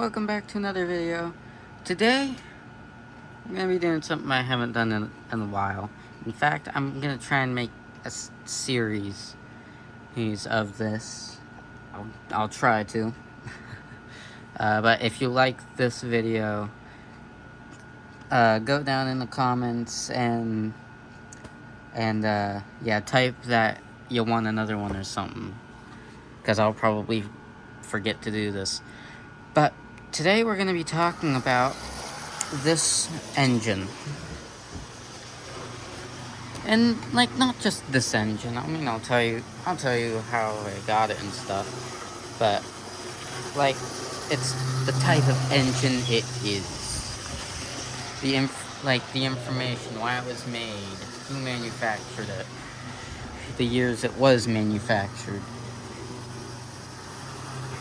welcome back to another video. Today, I'm going to be doing something I haven't done in a while. In fact, I'm going to try and make a series of this. I'll try to. But if you like this video, go down in the comments and yeah, type that you want another one or something. Because I'll probably forget to do this. But today we're going to be talking about this engine. And like not just this engine. I mean, I'll tell you how I got it and stuff. But like it's the type of engine it is. The information, why it was made, who manufactured it, the years it was manufactured.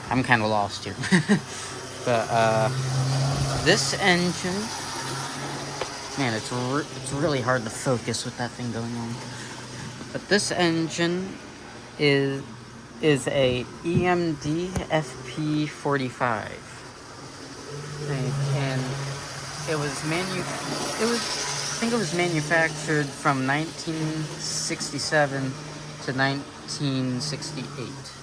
I'm kind of lost here. But this engine, man, it's really hard to focus with that thing going on. But this engine is a EMD-FP45, and I think it was manufactured from 1967 to 1968.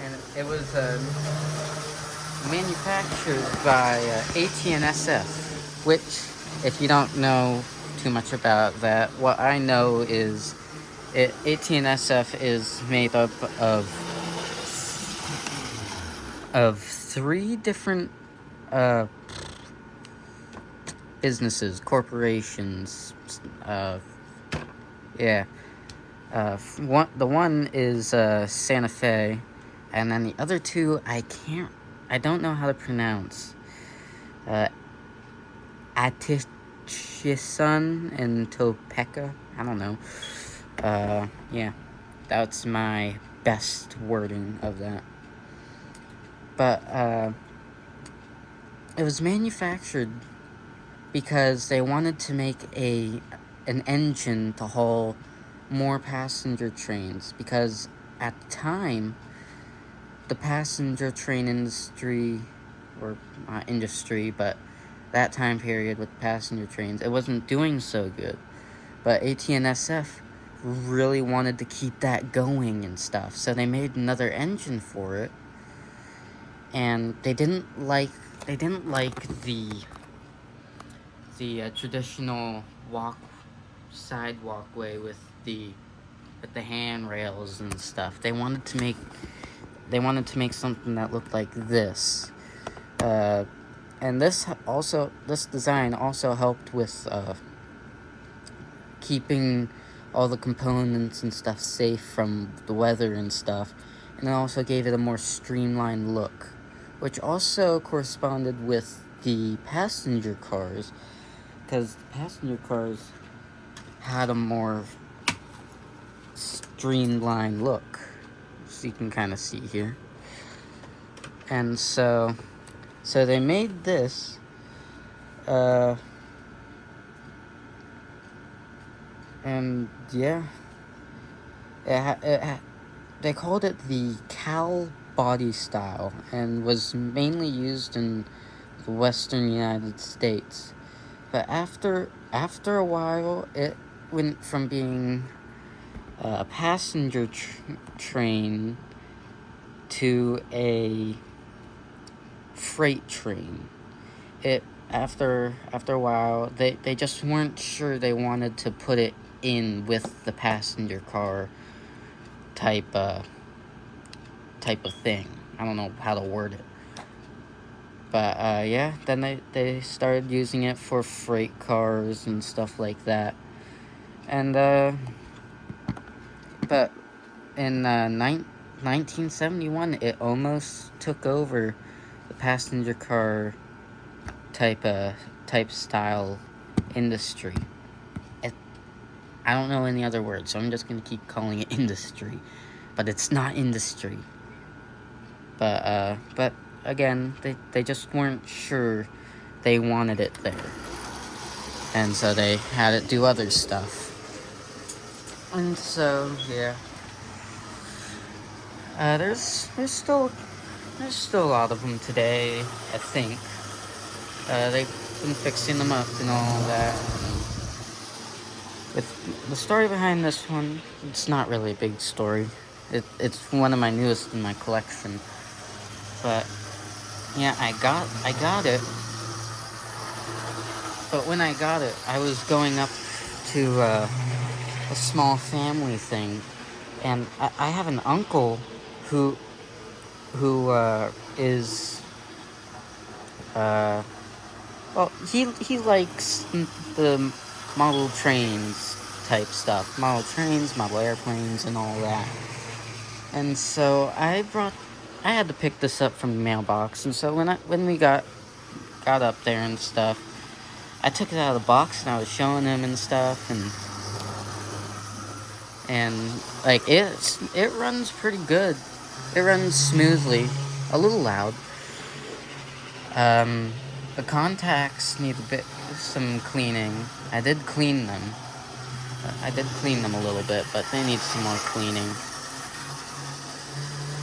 And it was manufactured by AT&SF, which, if you don't know too much about that, what I know is AT&SF is made up of 3 different businesses, corporations. The one is Santa Fe. And then the other 2, I don't know how to pronounce. Atchison and Topeka. I don't know. Yeah, that's my best wording of that. But, it was manufactured because they wanted to make an engine to haul more passenger trains. Because at the time, the passenger train industry, or not industry, but that time period with passenger trains, it wasn't doing so good. But AT&SF really wanted to keep that going and stuff, so they made another engine for it. And they didn't like the traditional side walkway with the handrails and stuff. They wanted to make something that looked like this. And this design also helped with keeping all the components and stuff safe from the weather and stuff. And it also gave it a more streamlined look, which also corresponded with the passenger cars, because the passenger cars had a more streamlined look. So you can kind of see here. And so they made this, and yeah, they called it the Cal body style, and was mainly used in the western United States. But after a while, it went from being a passenger train to a freight train. After a while, they just weren't sure they wanted to put it in with the passenger car type of thing. I don't know how to word it. But yeah, then they started using it for freight cars and stuff like that. And but in 1971, it almost took over the passenger car type style industry. I don't know any other word, so I'm just gonna keep calling it industry. But it's not industry. But again, they just weren't sure they wanted it there. And so they had it do other stuff. And so, yeah. There's still There's still a lot of them today, I think. They've been fixing them up and all that. With the story behind this one, it's not really a big story. It's one of my newest in my collection. But yeah, I got it. But when I got it, I was going up to a small family thing, and I have an uncle who is well, he likes the model trains type stuff, model trains, model airplanes, and all that. And so I had to pick this up from the mailbox, and so when we got up there and stuff, I took it out of the box and I was showing him and stuff, and like it runs pretty good. It runs smoothly, a little loud. The contacts need some cleaning. I did clean them. I did clean them a little bit, but they need some more cleaning.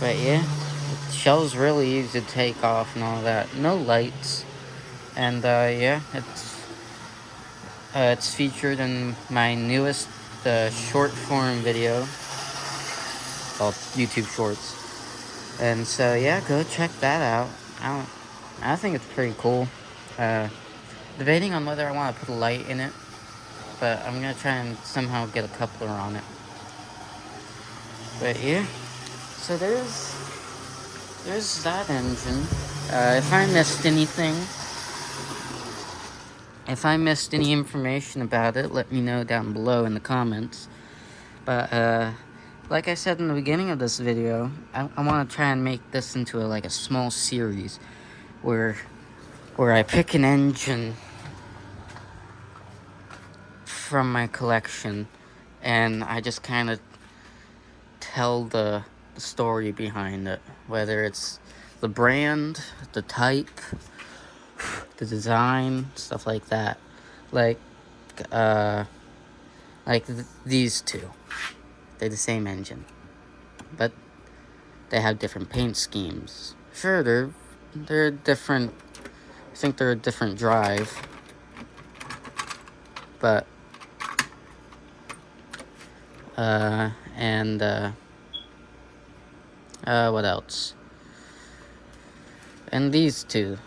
But yeah, the shell's really easy to take off and all that. No lights, and yeah, it's featured in my newest short form video called YouTube Shorts. And so yeah, go check that out. I think it's pretty cool. Debating on whether I want to put a light in it, but I'm gonna try and somehow get a coupler on it. But yeah, so there's that engine. If I missed anything, if I missed any information about it, let me know down below in the comments. But like I said in the beginning of this video, I want to try and make this into a small series where I pick an engine from my collection and I just kind of tell the story behind it, whether it's the brand, the type, the design, stuff like that. These two, they're the same engine, but they have different paint schemes. Sure, they're different. I think they're a different drive, but what else? And these two,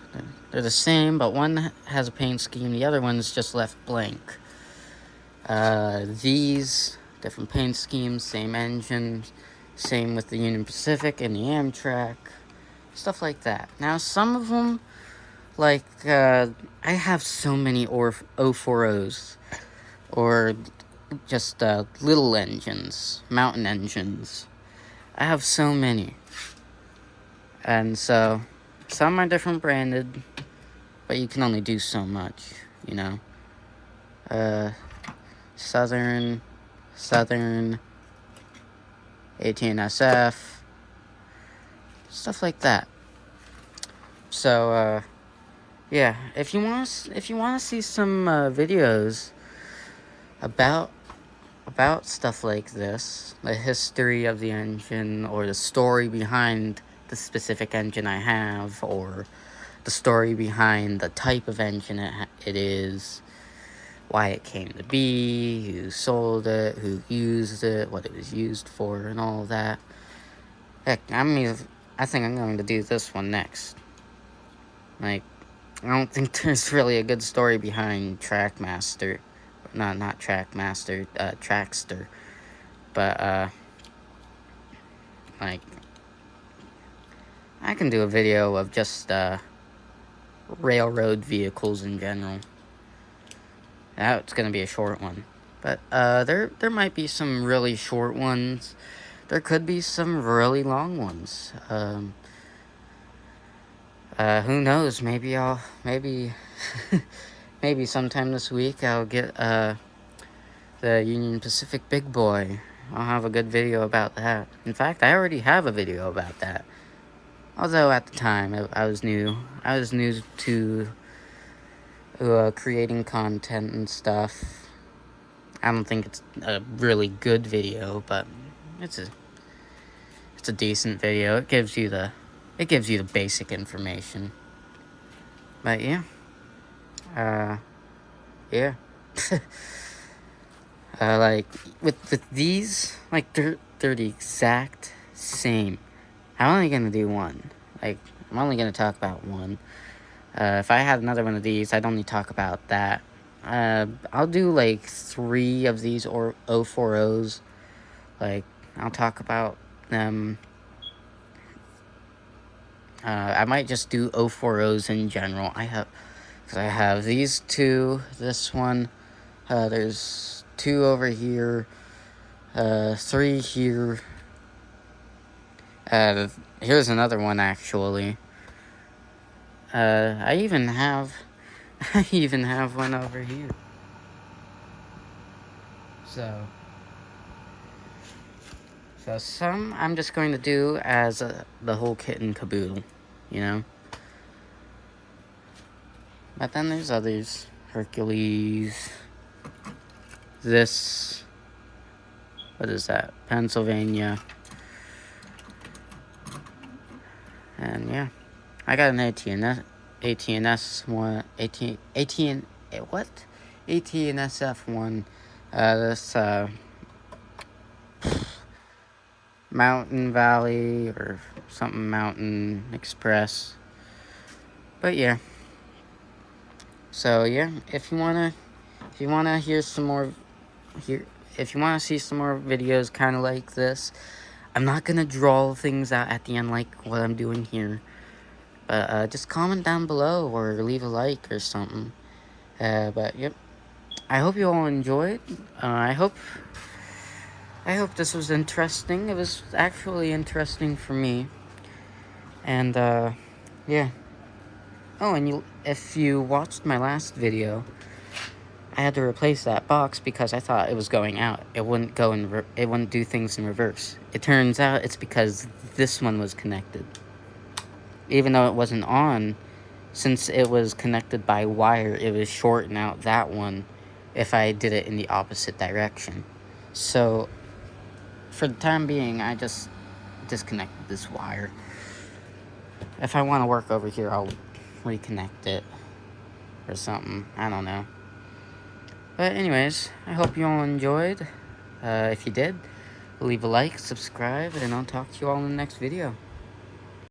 they're the same, but one has a paint scheme, the other one's just left blank. These, different paint schemes, same engine, same with the Union Pacific and the Amtrak, stuff like that. Now, some of them, I have so many 040s, or just little engines, mountain engines. I have so many. And so, some are different branded, but you can only do so much, you know. Southern, AT&SF, stuff like that. So, yeah, if you want to see some videos about stuff like this, the history of the engine, or the story behind the specific engine I have, or the story behind the type of engine it is, why it came to be, who sold it, who used it, what it was used for, and all that. Heck, I think I'm going to do this one next. I don't think there's really a good story behind Trackmaster. Not Trackmaster, Trackster. But, I can do a video of just, railroad vehicles in general. That's gonna be a short one. But, there might be some really short ones. There could be some really long ones. Who knows? Maybe maybe sometime this week I'll get, the Union Pacific Big Boy. I'll have a good video about that. In fact, I already have a video about that. Although at the time, I was new. I was new to creating content and stuff. I don't think it's a really good video, but it's a decent video. It gives you the it gives you the basic information. But yeah. Yeah. Like, with these, like, they're the exact same. I'm only gonna do one. Like, I'm only gonna talk about one. If I had another one of these, I'd only talk about that. I'll do, like, 3 of these or 040s. Like, I'll talk about them. I might just do 040s in general. Because I have these 2, this one, there's 2 over here, 3 here. Here's another one, actually. I even have one over here. So some I'm just going to do as the whole kit and caboodle, you know? But then there's others. Hercules. This. What is that? Pennsylvania. And yeah. I got an AT&S one. What? AT&SF one. This, Mountain Valley or something Mountain Express. But yeah. So yeah, if you wanna hear some more, if you wanna see some more videos kind of like this, I'm not gonna draw things out at the end like what I'm doing here. But just comment down below or leave a like or something. But yep, I hope you all enjoyed. I hope this was interesting. It was actually interesting for me. And yeah. Oh, and if you watched my last video, I had to replace that box because I thought it was going out. It wouldn't go it wouldn't do things in reverse. It turns out it's because this one was connected. Even though it wasn't on, since it was connected by wire, it was shorting out that one if I did it in the opposite direction. So, for the time being, I just disconnected this wire. If I want to work over here, I'll reconnect it or something. I don't know. But anyways, I hope you all enjoyed. If you did, leave a like, subscribe, and I'll talk to you all in the next video.